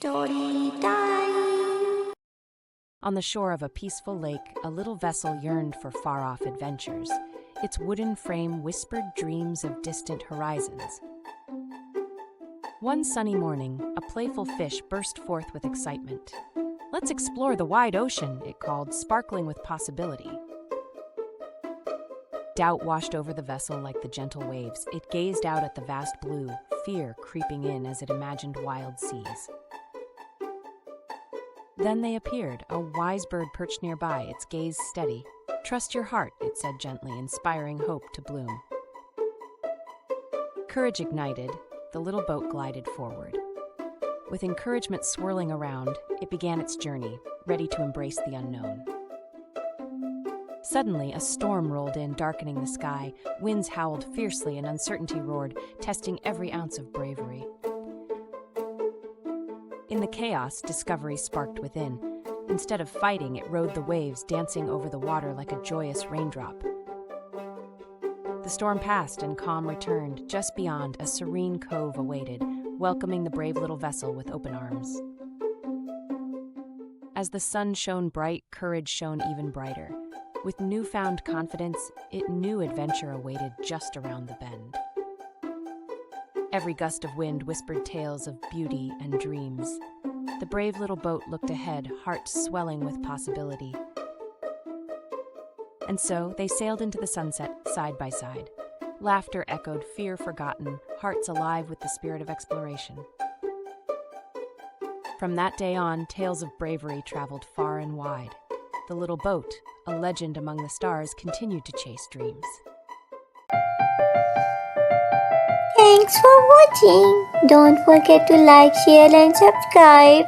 Storytime. On the shore of a peaceful lake, a little vessel yearned for far-off adventures. Its wooden frame whispered dreams of distant horizons. One sunny morning, a playful fish burst forth with excitement. "Let's explore the wide ocean," it called, sparkling with possibility. Doubt washed over the vessel like the gentle waves. It gazed out at the vast blue, fear creeping in as it imagined wild seas. Then they appeared, a wise bird perched nearby, its gaze steady. "Trust your heart," it said gently, inspiring hope to bloom. Courage ignited, the little boat glided forward. With encouragement swirling around, it began its journey, ready to embrace the unknown. Suddenly, a storm rolled in, darkening the sky. Winds howled fiercely and uncertainty roared, testing every ounce of bravery. In the chaos, discovery sparked within. Instead of fighting, it rode the waves, dancing over the water like a joyous raindrop. The storm passed and calm returned. Just beyond, a serene cove awaited, welcoming the brave little vessel with open arms. As the sun shone bright, courage shone even brighter. With newfound confidence, it knew adventure awaited just around the bend. Every gust of wind whispered tales of beauty and dreams. The brave little boat looked ahead, heart swelling with possibility. And so they sailed into the sunset side by side. Laughter echoed, fear forgotten, hearts alive with the spirit of exploration. From that day on, tales of bravery traveled far and wide. The little boat, a legend among the stars, continued to chase dreams. Thanks for watching. Don't forget to like, share, and subscribe.